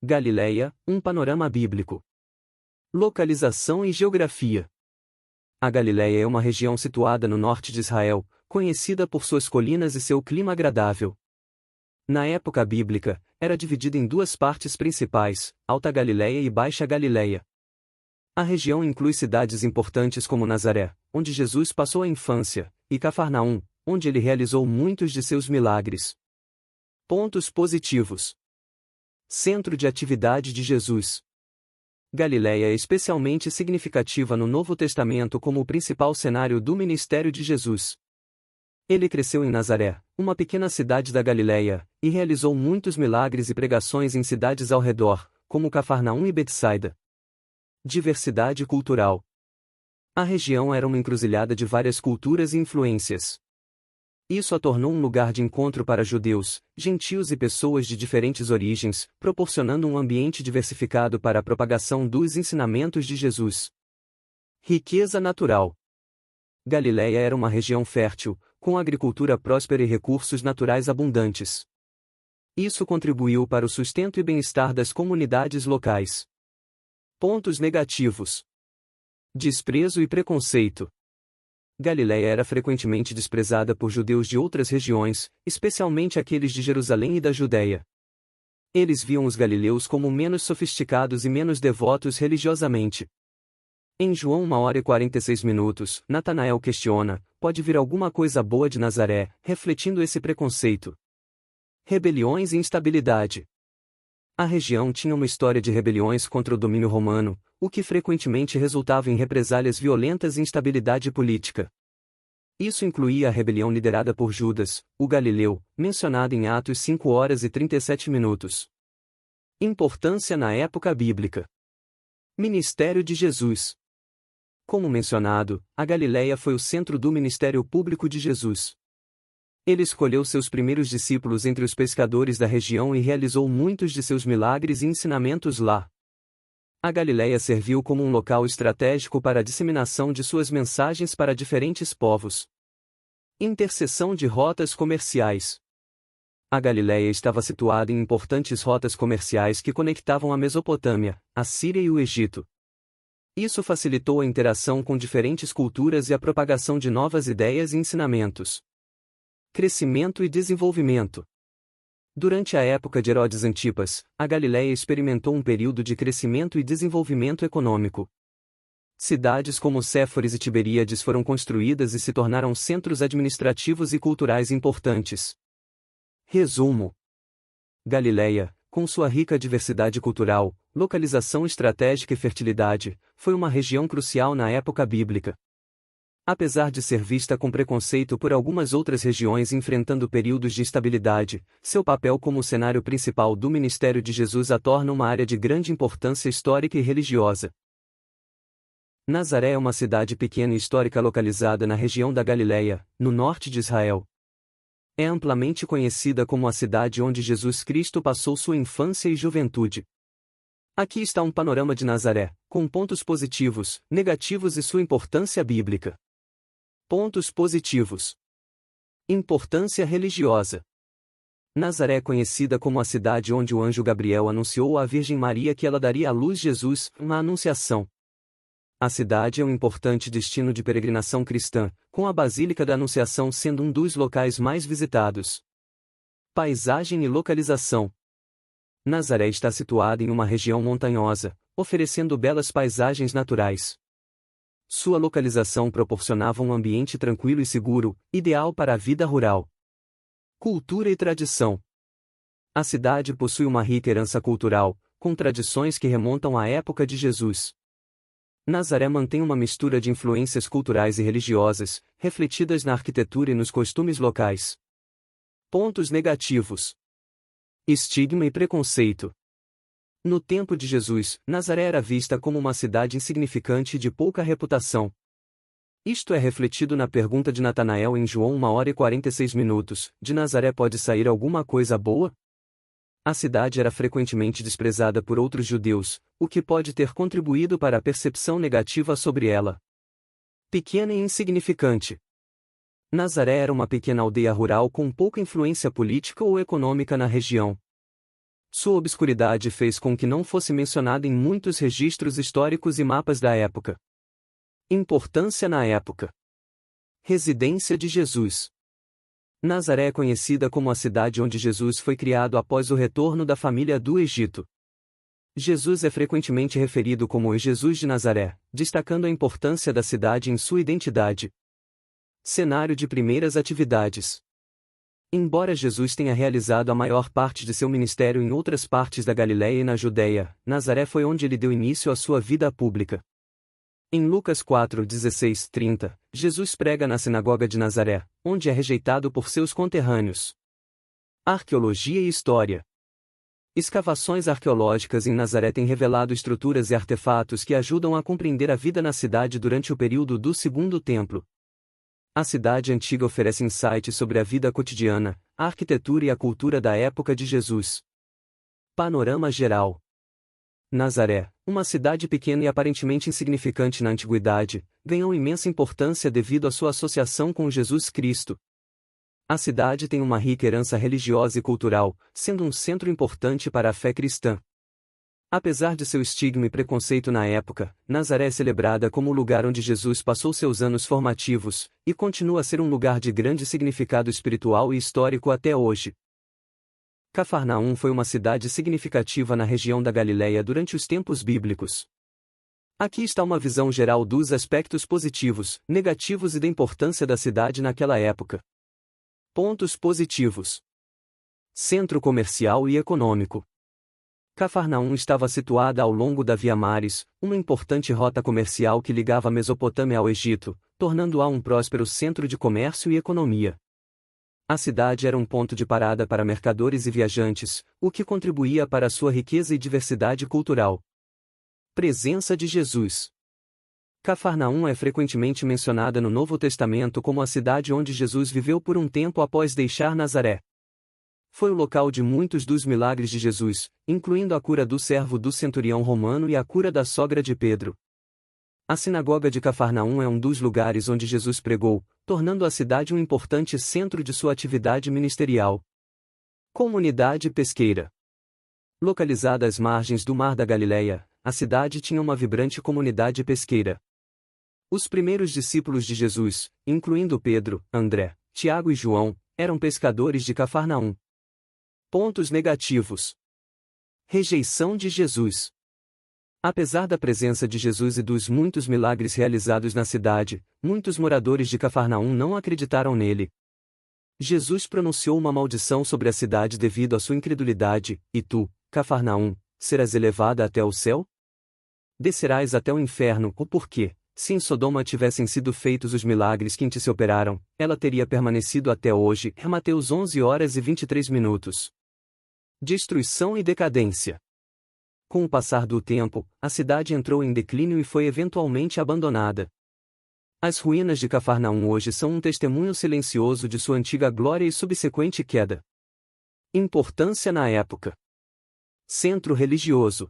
Galileia, um panorama bíblico. Localização e geografia. A Galileia é uma região situada no norte de Israel, conhecida por suas colinas e seu clima agradável. Na época bíblica, era dividida em duas partes principais, Alta Galileia e Baixa Galileia. A região inclui cidades importantes como Nazaré, onde Jesus passou a infância, e Cafarnaum, onde ele realizou muitos de seus milagres. Pontos positivos. Centro de atividade de Jesus. Galileia é especialmente significativa no Novo Testamento como o principal cenário do ministério de Jesus. Ele cresceu em Nazaré, uma pequena cidade da Galileia, e realizou muitos milagres e pregações em cidades ao redor, como Cafarnaum e Betsaida. Diversidade cultural. A região era uma encruzilhada de várias culturas e influências. Isso a tornou um lugar de encontro para judeus, gentios e pessoas de diferentes origens, proporcionando um ambiente diversificado para a propagação dos ensinamentos de Jesus. Riqueza natural. Galileia era uma região fértil, com agricultura próspera e recursos naturais abundantes. Isso contribuiu para o sustento e bem-estar das comunidades locais. Pontos negativos. Desprezo e preconceito. Galileia era frequentemente desprezada por judeus de outras regiões, especialmente aqueles de Jerusalém e da Judéia. Eles viam os galileus como menos sofisticados e menos devotos religiosamente. Em João 1h46, Natanael questiona: pode vir alguma coisa boa de Nazaré, refletindo esse preconceito. Rebeliões e instabilidade. A região tinha uma história de rebeliões contra o domínio romano, o que frequentemente resultava em represálias violentas e instabilidade política. Isso incluía a rebelião liderada por Judas, o Galileu, mencionada em Atos 5h37. Importância na época bíblica. Ministério de Jesus. Como mencionado, a Galileia foi o centro do ministério público de Jesus. Ele escolheu seus primeiros discípulos entre os pescadores da região e realizou muitos de seus milagres e ensinamentos lá. A Galileia serviu como um local estratégico para a disseminação de suas mensagens para diferentes povos. Interseção de rotas comerciais. A Galileia estava situada em importantes rotas comerciais que conectavam a Mesopotâmia, a Síria e o Egito. Isso facilitou a interação com diferentes culturas e a propagação de novas ideias e ensinamentos. Crescimento e desenvolvimento. Durante a época de Herodes Antipas, a Galileia experimentou um período de crescimento e desenvolvimento econômico. Cidades como Séforis e Tiberíades foram construídas e se tornaram centros administrativos e culturais importantes. Resumo: Galileia, com sua rica diversidade cultural, localização estratégica e fertilidade, foi uma região crucial na época bíblica. Apesar de ser vista com preconceito por algumas outras regiões enfrentando períodos de instabilidade, seu papel como cenário principal do ministério de Jesus a torna uma área de grande importância histórica e religiosa. Nazaré é uma cidade pequena e histórica localizada na região da Galileia, no norte de Israel. É amplamente conhecida como a cidade onde Jesus Cristo passou sua infância e juventude. Aqui está um panorama de Nazaré, com pontos positivos, negativos e sua importância bíblica. Pontos positivos. Importância religiosa. Nazaré é conhecida como a cidade onde o anjo Gabriel anunciou à Virgem Maria que ela daria à luz Jesus, na Anunciação. A cidade é um importante destino de peregrinação cristã, com a Basílica da Anunciação sendo um dos locais mais visitados. Paisagem e localização. Nazaré está situada em uma região montanhosa, oferecendo belas paisagens naturais. Sua localização proporcionava um ambiente tranquilo e seguro, ideal para a vida rural. Cultura e tradição. A cidade possui uma rica herança cultural, com tradições que remontam à época de Jesus. Nazaré mantém uma mistura de influências culturais e religiosas, refletidas na arquitetura e nos costumes locais. Pontos negativos. Estigma e preconceito. No tempo de Jesus, Nazaré era vista como uma cidade insignificante e de pouca reputação. Isto é refletido na pergunta de Natanael em João 1h46, de Nazaré pode sair alguma coisa boa? A cidade era frequentemente desprezada por outros judeus, o que pode ter contribuído para a percepção negativa sobre ela. Pequena e insignificante. Nazaré era uma pequena aldeia rural com pouca influência política ou econômica na região. Sua obscuridade fez com que não fosse mencionada em muitos registros históricos e mapas da época. Importância na época. Residência de Jesus. Nazaré é conhecida como a cidade onde Jesus foi criado após o retorno da família do Egito. Jesus é frequentemente referido como o Jesus de Nazaré, destacando a importância da cidade em sua identidade. Cenário de primeiras atividades. Embora Jesus tenha realizado a maior parte de seu ministério em outras partes da Galiléia e na Judéia, Nazaré foi onde ele deu início à sua vida pública. Em Lucas 4, 16, 30, Jesus prega na sinagoga de Nazaré, onde é rejeitado por seus conterrâneos. Arqueologia e história. Escavações arqueológicas em Nazaré têm revelado estruturas e artefatos que ajudam a compreender a vida na cidade durante o período do Segundo Templo. A cidade antiga oferece insights sobre a vida cotidiana, a arquitetura e a cultura da época de Jesus. Panorama geral. Nazaré, uma cidade pequena e aparentemente insignificante na antiguidade, ganhou imensa importância devido à sua associação com Jesus Cristo. A cidade tem uma rica herança religiosa e cultural, sendo um centro importante para a fé cristã. Apesar de seu estigma e preconceito na época, Nazaré é celebrada como o lugar onde Jesus passou seus anos formativos, e continua a ser um lugar de grande significado espiritual e histórico até hoje. Cafarnaum foi uma cidade significativa na região da Galiléia durante os tempos bíblicos. Aqui está uma visão geral dos aspectos positivos, negativos e da importância da cidade naquela época. Pontos positivos. Centro comercial e econômico. Cafarnaum estava situada ao longo da Via Maris, uma importante rota comercial que ligava a Mesopotâmia ao Egito, tornando-a um próspero centro de comércio e economia. A cidade era um ponto de parada para mercadores e viajantes, o que contribuía para sua riqueza e diversidade cultural. Presença de Jesus. Cafarnaum é frequentemente mencionada no Novo Testamento como a cidade onde Jesus viveu por um tempo após deixar Nazaré. Foi o local de muitos dos milagres de Jesus, incluindo a cura do servo do centurião romano e a cura da sogra de Pedro. A sinagoga de Cafarnaum é um dos lugares onde Jesus pregou, tornando a cidade um importante centro de sua atividade ministerial. Comunidade pesqueira. Localizada às margens do Mar da Galileia, a cidade tinha uma vibrante comunidade pesqueira. Os primeiros discípulos de Jesus, incluindo Pedro, André, Tiago e João, eram pescadores de Cafarnaum. Pontos negativos. Rejeição de Jesus. Apesar da presença de Jesus e dos muitos milagres realizados na cidade, muitos moradores de Cafarnaum não acreditaram nele. Jesus pronunciou uma maldição sobre a cidade devido à sua incredulidade, e tu, Cafarnaum, serás elevada até o céu? Descerás até o inferno, ou porque, se em Sodoma tivessem sido feitos os milagres que em ti se operaram, ela teria permanecido até hoje. Mateus 11h23. Destruição e decadência. Com o passar do tempo, a cidade entrou em declínio e foi eventualmente abandonada. As ruínas de Cafarnaum hoje são um testemunho silencioso de sua antiga glória e subsequente queda. Importância na época. Centro religioso.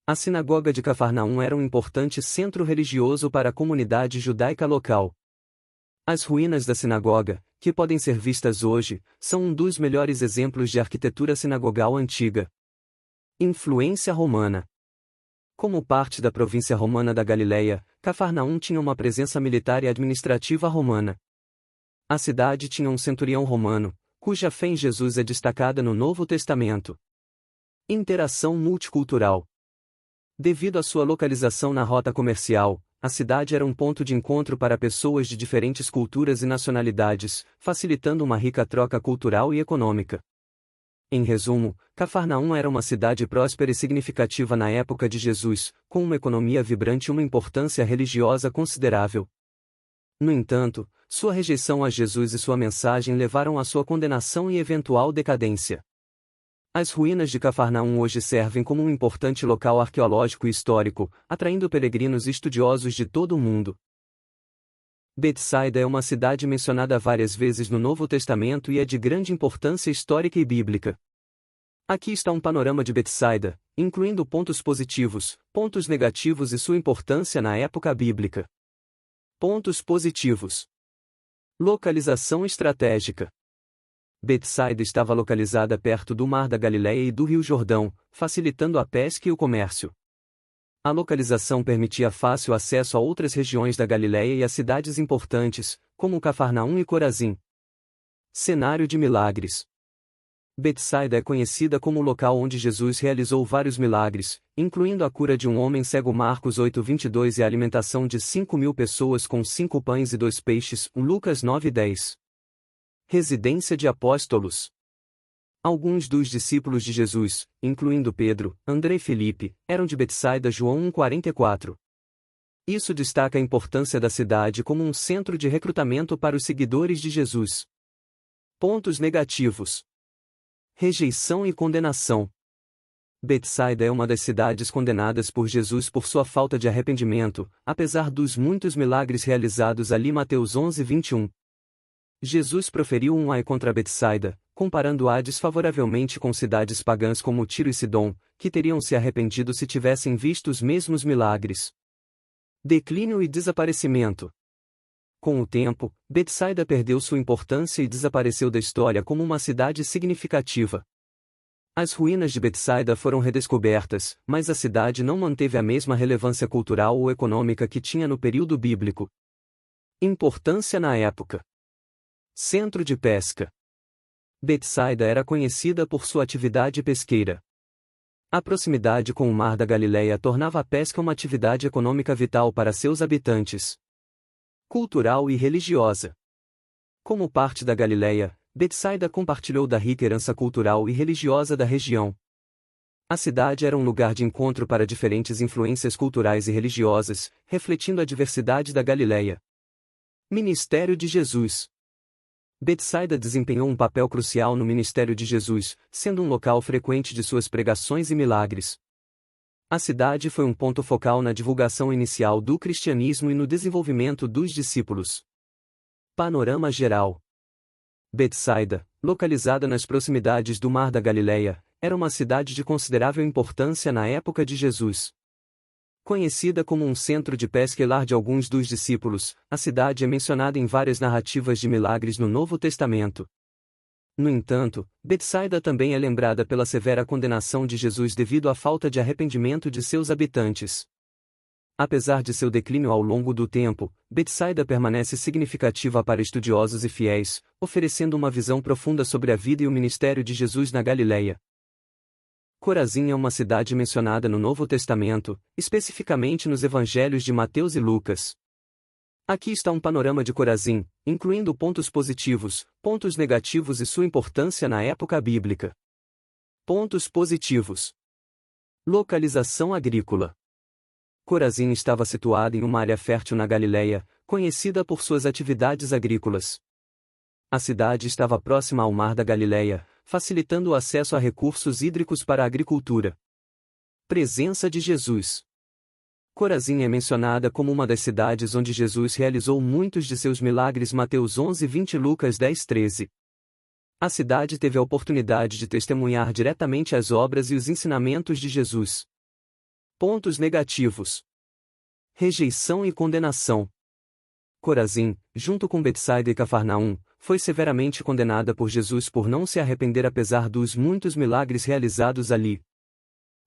A sinagoga de Cafarnaum era um importante centro religioso para a comunidade judaica local. As ruínas da sinagoga, que podem ser vistas hoje, são um dos melhores exemplos de arquitetura sinagogal antiga. Influência romana. Como parte da província romana da Galileia, Cafarnaum tinha uma presença militar e administrativa romana. A cidade tinha um centurião romano, cuja fé em Jesus é destacada no Novo Testamento. Interação multicultural. Devido à sua localização na rota comercial, a cidade era um ponto de encontro para pessoas de diferentes culturas e nacionalidades, facilitando uma rica troca cultural e econômica. Em resumo, Cafarnaum era uma cidade próspera e significativa na época de Jesus, com uma economia vibrante e uma importância religiosa considerável. No entanto, sua rejeição a Jesus e sua mensagem levaram à sua condenação e eventual decadência. As ruínas de Cafarnaum hoje servem como um importante local arqueológico e histórico, atraindo peregrinos e estudiosos de todo o mundo. Betsaida é uma cidade mencionada várias vezes no Novo Testamento e é de grande importância histórica e bíblica. Aqui está um panorama de Betsaida, incluindo pontos positivos, pontos negativos e sua importância na época bíblica. Pontos positivos. Localização estratégica. Betsaida estava localizada perto do Mar da Galileia e do Rio Jordão, facilitando a pesca e o comércio. A localização permitia fácil acesso a outras regiões da Galileia e a cidades importantes, como Cafarnaum e Corazim. Cenário de milagres. Betsaida é conhecida como o local onde Jesus realizou vários milagres, incluindo a cura de um homem cego Marcos 8:22 e a alimentação de 5.000 pessoas com 5 pães e 2 peixes, Lucas 9:10. Residência de apóstolos. Alguns dos discípulos de Jesus, incluindo Pedro, André e Filipe, eram de Betsaida. João 1:44. Isso destaca a importância da cidade como um centro de recrutamento para os seguidores de Jesus. Pontos negativos. Rejeição e condenação. Betsaida é uma das cidades condenadas por Jesus por sua falta de arrependimento, apesar dos muitos milagres realizados ali. Mateus 11:21. Jesus proferiu um ai contra Betsaida, comparando-a desfavoravelmente com cidades pagãs como Tiro e Sidom, que teriam se arrependido se tivessem visto os mesmos milagres. Declínio e desaparecimento. Com o tempo, Betsaida perdeu sua importância e desapareceu da história como uma cidade significativa. As ruínas de Betsaida foram redescobertas, mas a cidade não manteve a mesma relevância cultural ou econômica que tinha no período bíblico. Importância na época. Centro de pesca. Betsaida era conhecida por sua atividade pesqueira. A proximidade com o Mar da Galileia tornava a pesca uma atividade econômica vital para seus habitantes. Cultural e religiosa. Como parte da Galileia, Betsaida compartilhou da rica herança cultural e religiosa da região. A cidade era um lugar de encontro para diferentes influências culturais e religiosas, refletindo a diversidade da Galileia. Ministério de Jesus. Betsaida desempenhou um papel crucial no ministério de Jesus, sendo um local frequente de suas pregações e milagres. A cidade foi um ponto focal na divulgação inicial do cristianismo e no desenvolvimento dos discípulos. Panorama geral. Betsaida, localizada nas proximidades do Mar da Galileia, era uma cidade de considerável importância na época de Jesus. Conhecida como um centro de pesca e lar de alguns dos discípulos, a cidade é mencionada em várias narrativas de milagres no Novo Testamento. No entanto, Betsaida também é lembrada pela severa condenação de Jesus devido à falta de arrependimento de seus habitantes. Apesar de seu declínio ao longo do tempo, Betsaida permanece significativa para estudiosos e fiéis, oferecendo uma visão profunda sobre a vida e o ministério de Jesus na Galileia. Corazim é uma cidade mencionada no Novo Testamento, especificamente nos evangelhos de Mateus e Lucas. Aqui está um panorama de Corazim, incluindo pontos positivos, pontos negativos e sua importância na época bíblica. Pontos positivos. Localização agrícola. Corazim estava situada em uma área fértil na Galileia, conhecida por suas atividades agrícolas. A cidade estava próxima ao Mar da Galileia, facilitando o acesso a recursos hídricos para a agricultura. Presença de Jesus. Corazim é mencionada como uma das cidades onde Jesus realizou muitos de seus milagres. Mateus 11:20 e Lucas 10:13. A cidade teve a oportunidade de testemunhar diretamente as obras e os ensinamentos de Jesus. Pontos negativos. Rejeição e condenação. Corazim, junto com Betsaida e Cafarnaum, foi severamente condenada por Jesus por não se arrepender apesar dos muitos milagres realizados ali.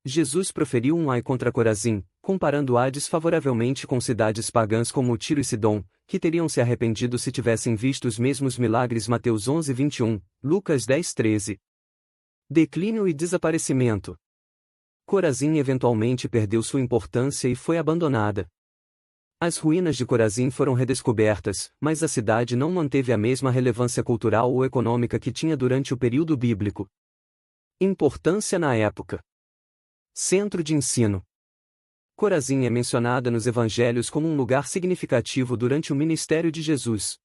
Jesus proferiu um ai contra Corazim, comparando-a desfavoravelmente com cidades pagãs como Tiro e Sidom, que teriam se arrependido se tivessem visto os mesmos milagres. Mateus 11:21, Lucas 10:13. Declínio e desaparecimento. Corazim eventualmente perdeu sua importância e foi abandonada. As ruínas de Corazim foram redescobertas, mas a cidade não manteve a mesma relevância cultural ou econômica que tinha durante o período bíblico. Importância na época. Centro de ensino. Corazim é mencionada nos evangelhos como um lugar significativo durante o ministério de Jesus.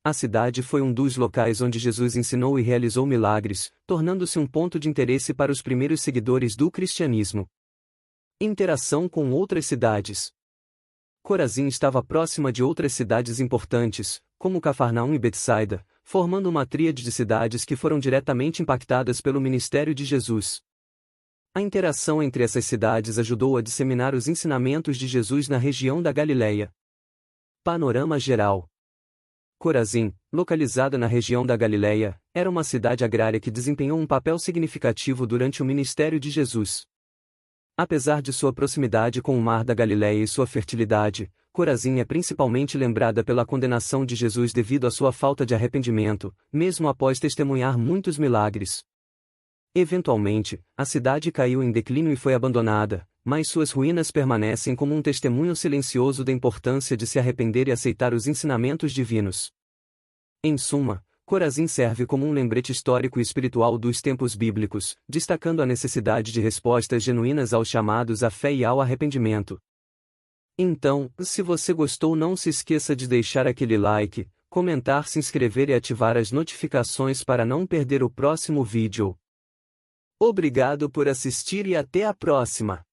A cidade foi um dos locais onde Jesus ensinou e realizou milagres, tornando-se um ponto de interesse para os primeiros seguidores do cristianismo. Interação com outras cidades. Corazim estava próxima de outras cidades importantes, como Cafarnaum e Betsaida, formando uma tríade de cidades que foram diretamente impactadas pelo ministério de Jesus. A interação entre essas cidades ajudou a disseminar os ensinamentos de Jesus na região da Galileia. Panorama geral. Corazim, localizada na região da Galileia, era uma cidade agrária que desempenhou um papel significativo durante o ministério de Jesus. Apesar de sua proximidade com o Mar da Galileia e sua fertilidade, Corazim é principalmente lembrada pela condenação de Jesus devido à sua falta de arrependimento, mesmo após testemunhar muitos milagres. Eventualmente, a cidade caiu em declínio e foi abandonada, mas suas ruínas permanecem como um testemunho silencioso da importância de se arrepender e aceitar os ensinamentos divinos. Em suma, Corazim serve como um lembrete histórico e espiritual dos tempos bíblicos, destacando a necessidade de respostas genuínas aos chamados à fé e ao arrependimento. Então, se você gostou, não se esqueça de deixar aquele like, comentar, se inscrever e ativar as notificações para não perder o próximo vídeo. Obrigado por assistir e até a próxima!